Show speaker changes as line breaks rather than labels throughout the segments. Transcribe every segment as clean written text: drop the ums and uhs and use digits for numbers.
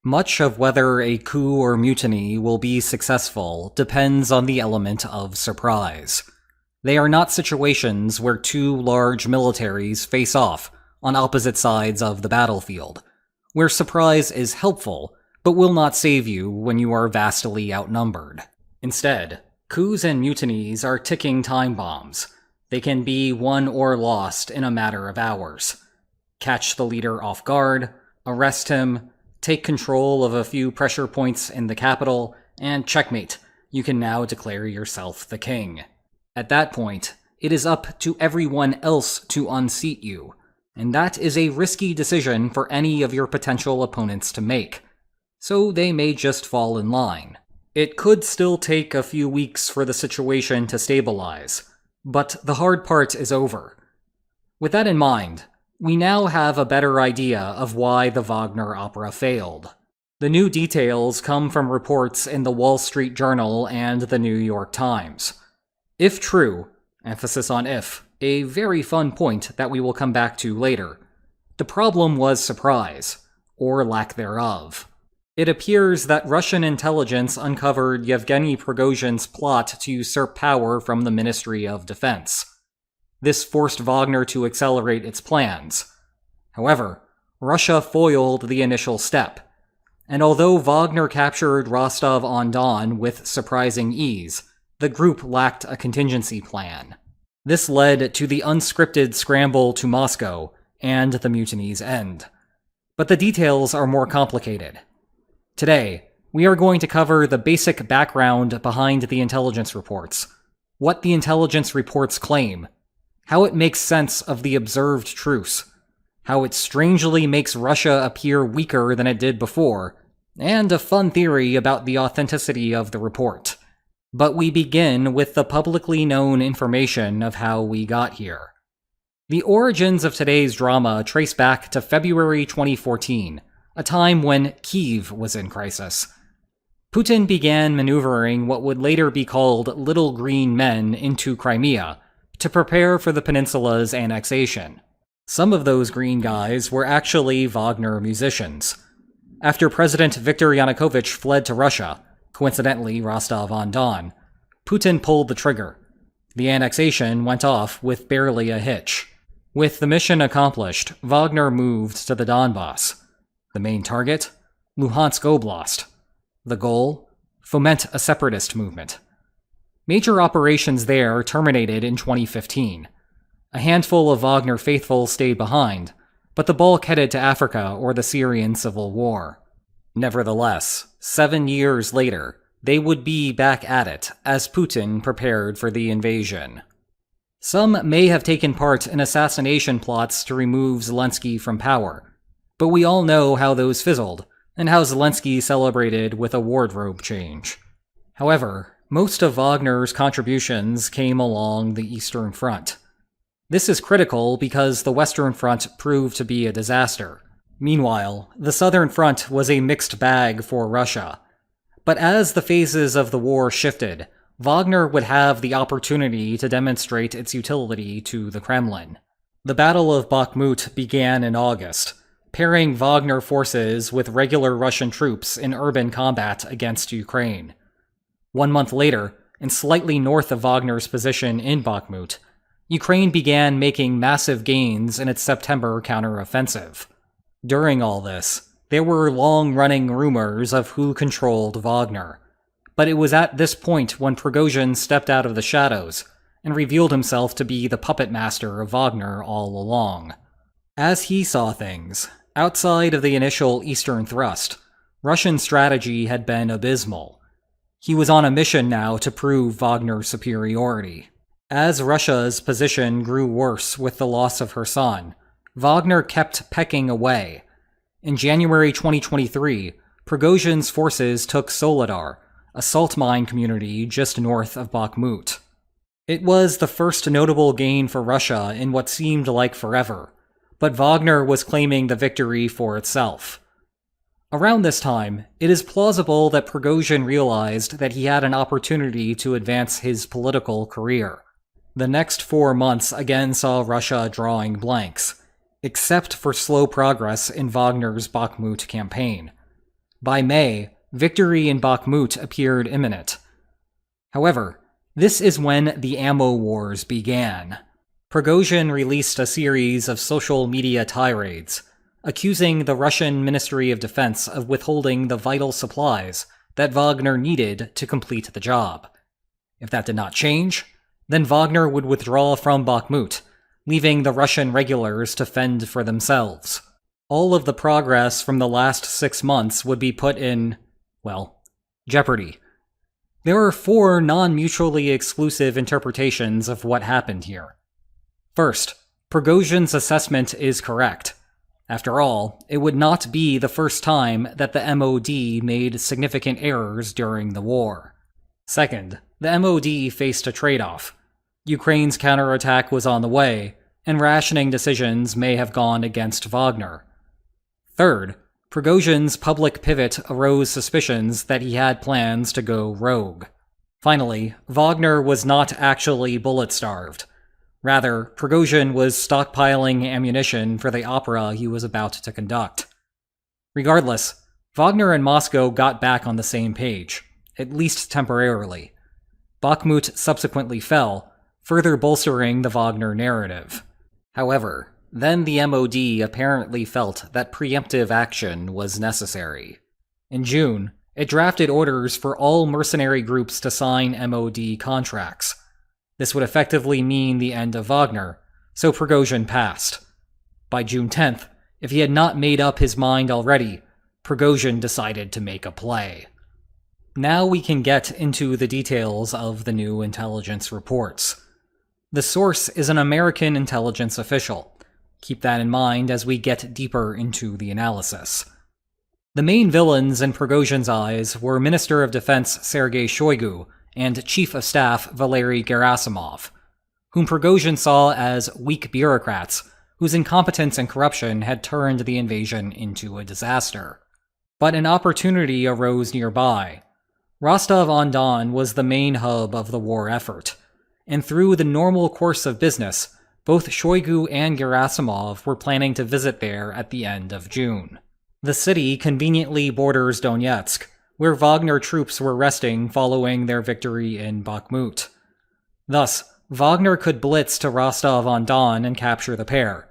Much of whether a coup or mutiny will be successful depends on the element of surprise. They are not situations where two large militaries face off on opposite sides of the battlefield, where surprise is helpful but will not save you when you are vastly outnumbered. Instead, coups and mutinies are ticking time bombs. They can be won or lost in a matter of hours. Catch the leader off guard, arrest him, take control of a few pressure points in the capital, and checkmate, you can now declare yourself the king. At that point, it is up to everyone else to unseat you, and that is a risky decision for any of your potential opponents to make. So they may just fall in line. It could still take a few weeks for the situation to stabilize, but the hard part is over. With that in mind, we now have a better idea of why the Wagner opera failed. The new details come from reports in the Wall Street Journal and the New York Times. If true, emphasis on if, a very fun point that we will come back to later, the problem was surprise, or lack thereof. It appears that Russian intelligence uncovered Yevgeny Prigozhin's plot to usurp power from the Ministry of Defense. This forced Wagner to accelerate its plans. However, Russia foiled the initial step, and although Wagner captured Rostov-on-Don with surprising ease, the group lacked a contingency plan. This led to the unscripted scramble to Moscow and the mutiny's end. But the details are more complicated. Today, we are going to cover the basic background behind the intelligence reports, what the intelligence reports claim, how it makes sense of the observed truce, how it strangely makes Russia appear weaker than it did before, and a fun theory about the authenticity of the report. But we begin with the publicly known information of how we got here. The origins of today's drama trace back to February 2014, a time when Kyiv was in crisis. Putin began maneuvering what would later be called Little Green Men into Crimea, to prepare for the peninsula's annexation. Some of those green guys were actually Wagner musicians. After President Viktor Yanukovych fled to Russia, coincidentally Rostov-on-Don, Putin pulled the trigger. The annexation went off with barely a hitch. With the mission accomplished, Wagner moved to the Donbass. The main target? Luhansk Oblast. The goal? Foment a separatist movement. Major operations there terminated in 2015. A handful of Wagner faithful stayed behind, but the bulk headed to Africa or the Syrian civil war. Nevertheless, 7 years later, they would be back at it as Putin prepared for the invasion. Some may have taken part in assassination plots to remove Zelensky from power, but we all know how those fizzled, and how Zelensky celebrated with a wardrobe change. However, most of Wagner's contributions came along the Eastern Front. This is critical because the Western Front proved to be a disaster. Meanwhile, the Southern Front was a mixed bag for Russia. But as the phases of the war shifted, Wagner would have the opportunity to demonstrate its utility to the Kremlin. The Battle of Bakhmut began in August, pairing Wagner forces with regular Russian troops in urban combat against Ukraine. 1 month later, and slightly north of Wagner's position in Bakhmut, Ukraine began making massive gains in its September counteroffensive. During all this, there were long-running rumors of who controlled Wagner, but it was at this point when Prigozhin stepped out of the shadows and revealed himself to be the puppet master of Wagner all along. As he saw things, outside of the initial Eastern thrust, Russian strategy had been abysmal. He was on a mission now to prove Wagner's superiority. As Russia's position grew worse with the loss of Kherson, Wagner kept pecking away. In January 2023, Prigozhin's forces took Soledar, a salt mine community just north of Bakhmut. It was the first notable gain for Russia in what seemed like forever, but Wagner was claiming the victory for itself. Around this time, it is plausible that Prigozhin realized that he had an opportunity to advance his political career. The next 4 months again saw Russia drawing blanks, except for slow progress in Wagner's Bakhmut campaign. By May, victory in Bakhmut appeared imminent. However, this is when the ammo wars began. Prigozhin released a series of social media tirades, accusing the Russian Ministry of Defense of withholding the vital supplies that Wagner needed to complete the job. If that did not change, then Wagner would withdraw from Bakhmut, leaving the Russian regulars to fend for themselves. All of the progress from the last 6 months would be put in, well, jeopardy. There are 4 non-mutually exclusive interpretations of what happened here. First, Prigozhin's assessment is correct. After all, it would not be the first time that the MOD made significant errors during the war. Second, the MOD faced a trade-off. Ukraine's counterattack was on the way, and rationing decisions may have gone against Wagner. Third, Prigozhin's public pivot arose suspicions that he had plans to go rogue. Finally, Wagner was not actually bullet-starved. Rather, Prigozhin was stockpiling ammunition for the opera he was about to conduct. Regardless, Wagner and Moscow got back on the same page, at least temporarily. Bakhmut subsequently fell, further bolstering the Wagner narrative. However, then the MOD apparently felt that preemptive action was necessary. In June, it drafted orders for all mercenary groups to sign MOD contracts. This would effectively mean the end of Wagner, so Prigozhin passed. By June 10th, if he had not made up his mind already, Prigozhin decided to make a play. Now we can get into the details of the new intelligence reports. The source is an American intelligence official. Keep that in mind as we get deeper into the analysis. The main villains in Prigozhin's eyes were Minister of Defense Sergei Shoigu and Chief of Staff Valery Gerasimov, whom Prigozhin saw as weak bureaucrats whose incompetence and corruption had turned the invasion into a disaster. But an opportunity arose nearby. Rostov-on-Don was the main hub of the war effort, and through the normal course of business, both Shoigu and Gerasimov were planning to visit there at the end of June. The city conveniently borders Donetsk, where Wagner troops were resting following their victory in Bakhmut. Thus, Wagner could blitz to Rostov-on-Don and capture the pair.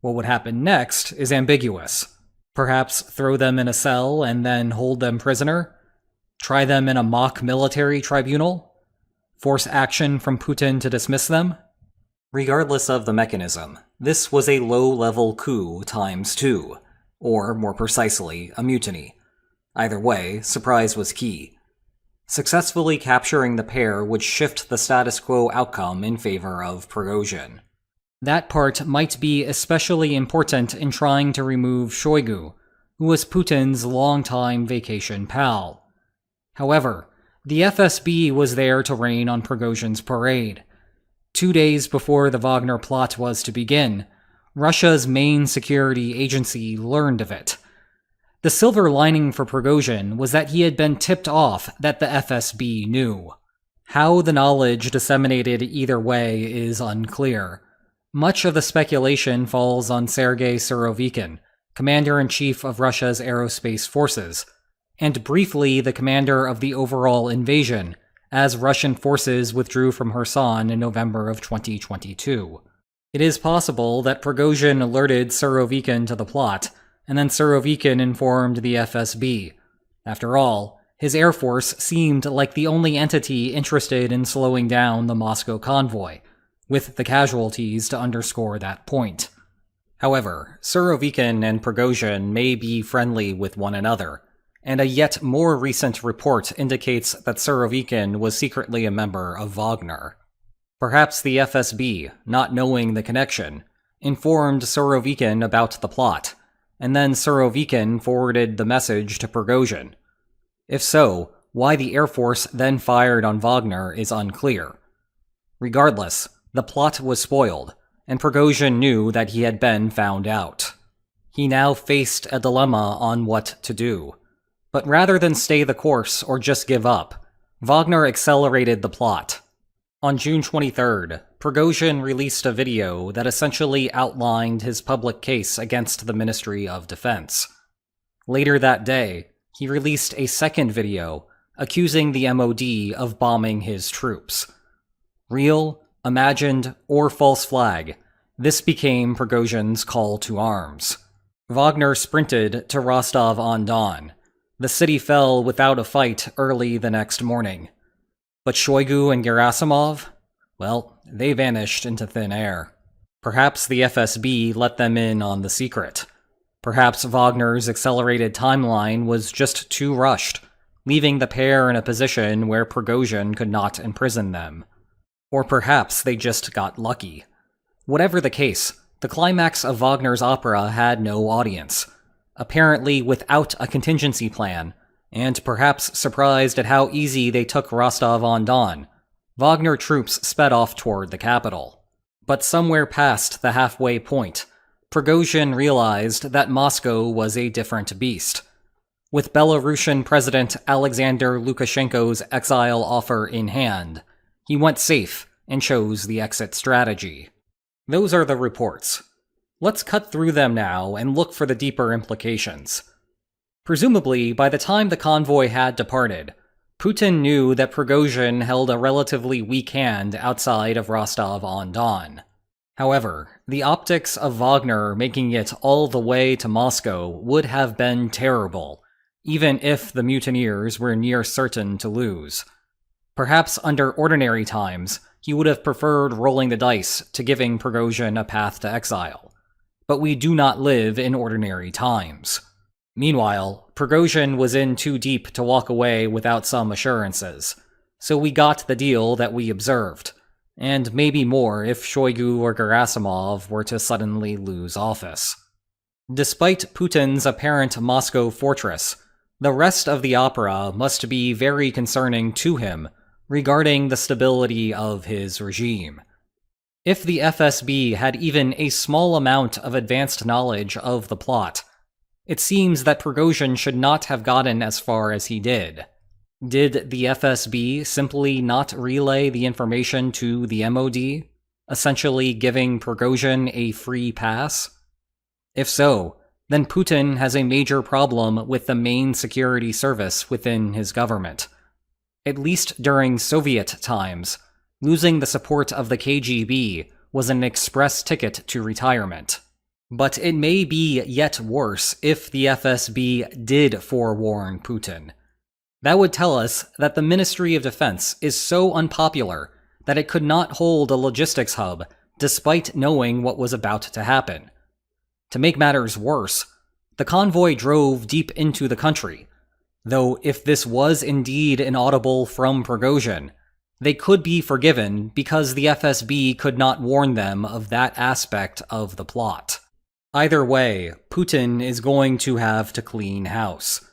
What would happen next is ambiguous. Perhaps throw them in a cell and then hold them prisoner? Try them in a mock military tribunal? Force action from Putin to dismiss them? Regardless of the mechanism, this was a low-level coup times 2, or more precisely, a mutiny. Either way, surprise was key. Successfully capturing the pair would shift the status quo outcome in favor of Prigozhin. That part might be especially important in trying to remove Shoigu, who was Putin's longtime vacation pal. However, the FSB was there to rain on Prigozhin's parade. 2 days before the Wagner plot was to begin, Russia's main security agency learned of it. The silver lining for Prigozhin was that he had been tipped off that the FSB knew. How the knowledge disseminated either way is unclear. Much of the speculation falls on Sergei Surovikin, commander-in-chief of Russia's aerospace forces, and briefly the commander of the overall invasion, as Russian forces withdrew from Kherson in November of 2022. It is possible that Prigozhin alerted Surovikin to the plot, and then Surovikin informed the FSB. After all, his air force seemed like the only entity interested in slowing down the Moscow convoy, with the casualties to underscore that point. However, Surovikin and Prigozhin may be friendly with one another, and a yet more recent report indicates that Surovikin was secretly a member of Wagner. Perhaps the FSB, not knowing the connection, informed Surovikin about the plot, and then Surovikin forwarded the message to Prigozhin. If so, why the Air Force then fired on Wagner is unclear. Regardless, the plot was spoiled, and Prigozhin knew that he had been found out. He now faced a dilemma on what to do. But rather than stay the course or just give up, Wagner accelerated the plot. On June 23rd, Prigozhin released a video that essentially outlined his public case against the Ministry of Defense. Later that day, he released a second video accusing the MOD of bombing his troops. Real, imagined, or false flag, this became Prigozhin's call to arms. Wagner sprinted to Rostov-on-Don. The city fell without a fight early the next morning. But Shoigu and Gerasimov? Well, they vanished into thin air. Perhaps the FSB let them in on the secret. Perhaps Wagner's accelerated timeline was just too rushed, leaving the pair in a position where Prigozhin could not imprison them. Or perhaps they just got lucky. Whatever the case, the climax of Wagner's opera had no audience, apparently without a contingency plan, and perhaps surprised at how easy they took Rostov-on-Don. Wagner troops sped off toward the capital. But somewhere past the halfway point, Prigozhin realized that Moscow was a different beast. With Belarusian President Alexander Lukashenko's exile offer in hand, he went safe and chose the exit strategy. Those are the reports. Let's cut through them now and look for the deeper implications. Presumably, by the time the convoy had departed, Putin knew that Prigozhin held a relatively weak hand outside of Rostov-on-Don. However, the optics of Wagner making it all the way to Moscow would have been terrible, even if the mutineers were near certain to lose. Perhaps under ordinary times, he would have preferred rolling the dice to giving Prigozhin a path to exile. But we do not live in ordinary times. Meanwhile, Prigozhin was in too deep to walk away without some assurances, so we got the deal that we observed, and maybe more if Shoigu or Gerasimov were to suddenly lose office. Despite Putin's apparent Moscow fortress, the rest of the opera must be very concerning to him regarding the stability of his regime. If the FSB had even a small amount of advanced knowledge of the plot, it seems that Prigozhin should not have gotten as far as he did. Did the FSB simply not relay the information to the MOD, essentially giving Prigozhin a free pass? If so, then Putin has a major problem with the main security service within his government. At least during Soviet times, losing the support of the KGB was an express ticket to retirement. But it may be yet worse if the FSB did forewarn Putin. That would tell us that the Ministry of Defense is so unpopular that it could not hold a logistics hub despite knowing what was about to happen. To make matters worse, the convoy drove deep into the country, though if this was indeed an audible from Prigozhin, they could be forgiven because the FSB could not warn them of that aspect of the plot. Either way, Putin is going to have to clean house.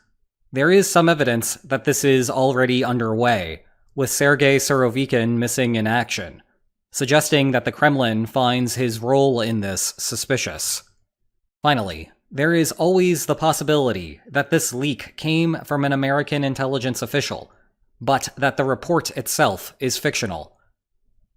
There is some evidence that this is already underway, with Sergei Surovikin missing in action, suggesting that the Kremlin finds his role in this suspicious. Finally, there is always the possibility that this leak came from an American intelligence official, but that the report itself is fictional.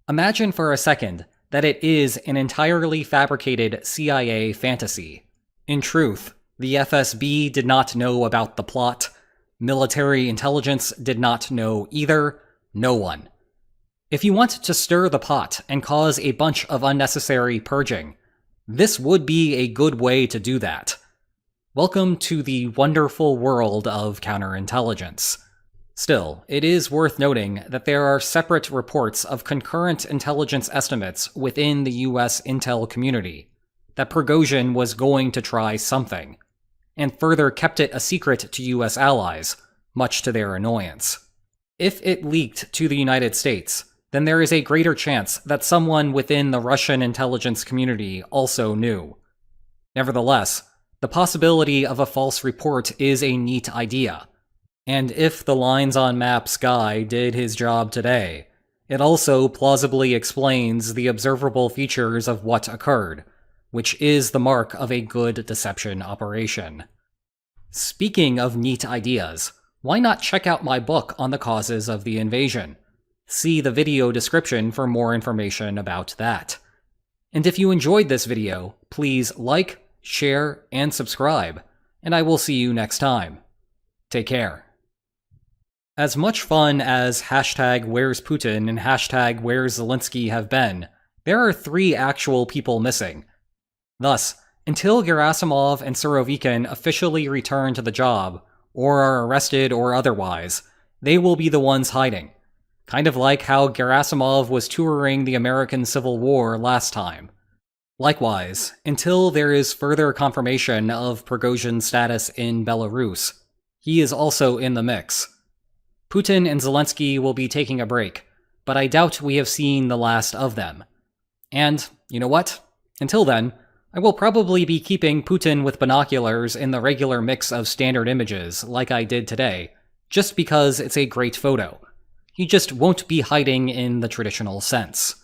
Imagine for a second that it is an entirely fabricated CIA fantasy. In truth, the FSB did not know about the plot, military intelligence did not know either, no one. If you want to stir the pot and cause a bunch of unnecessary purging, this would be a good way to do that. Welcome to the wonderful world of counterintelligence. Still, it is worth noting that there are separate reports of concurrent intelligence estimates within the US intel community that Prigozhin was going to try something, and further kept it a secret to US allies, much to their annoyance. If it leaked to the United States, then there is a greater chance that someone within the Russian intelligence community also knew. Nevertheless, the possibility of a false report is a neat idea. And if the lines on maps guy did his job today, it also plausibly explains the observable features of what occurred, which is the mark of a good deception operation. Speaking of neat ideas, why not check out my book on the causes of the invasion? See the video description for more information about that. And if you enjoyed this video, please like, share, and subscribe, and I will see you next time. Take care. As much fun as hashtag Where's Putin and hashtag Where's Zelensky have been, there are 3 actual people missing. Thus, until Gerasimov and Surovikin officially return to the job, or are arrested or otherwise, they will be the ones hiding. Kind of like how Gerasimov was touring the American Civil War last time. Likewise, until there is further confirmation of Prigozhin's status in Belarus, he is also in the mix. Putin and Zelensky will be taking a break, but I doubt we have seen the last of them. And, you know what? Until then, I will probably be keeping Putin with binoculars in the regular mix of standard images, like I did today, just because it's a great photo. He just won't be hiding in the traditional sense.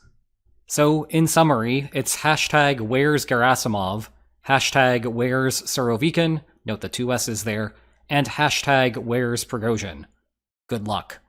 So, in summary, it's hashtag Where's Gerasimov, hashtag Where's Surovikin, note the 2 S's there, and hashtag Where's Prigozhin. Good luck.